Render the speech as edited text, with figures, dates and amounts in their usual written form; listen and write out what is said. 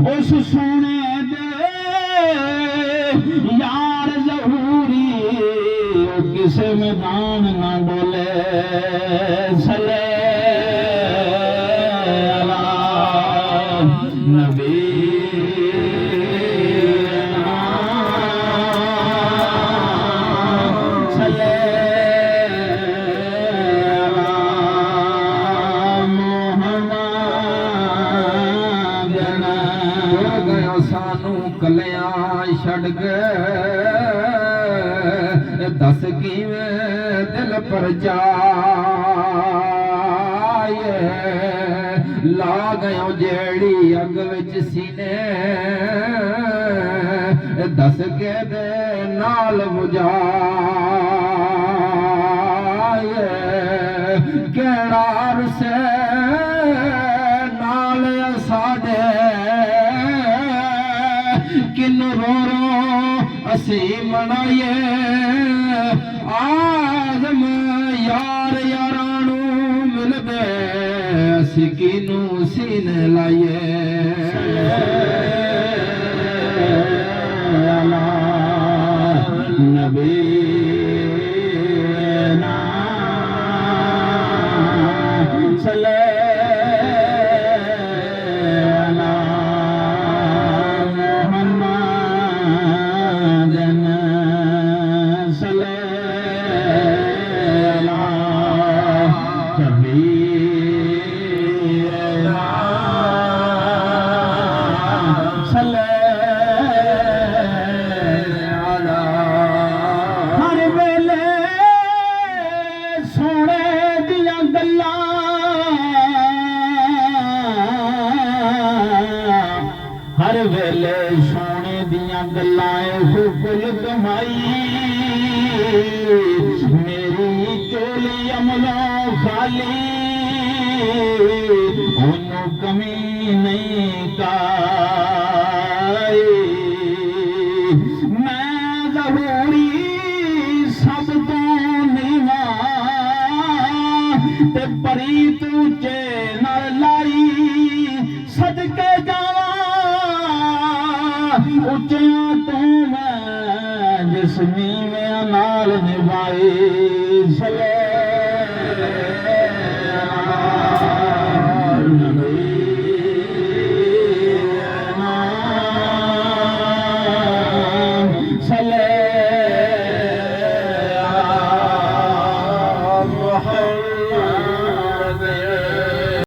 उस सोने दे यार ज़हूरी किसे मैदान ना डोले सले अला नबी छड़ गए दस किवें दिल पर जाए ला गयो जेड़ी अग विच सीने दस के दे नाल बुझाए केड़ा अरसे नाल साडे किन रो रो असी मनाइए आदम यार यारानू मिलदे असी किनू सीने लाइए अला नबी सल्ले हर वेले सोने दियां गल्लां हर वेले सोने दियां गल्लां हुकुल कमाई मेरी चोली अमलों खाली ओनू कमी नहीं काई मैं ज़हूरी सब तो नीवा ते परी तुझे न लाई सदके जावा उच्चे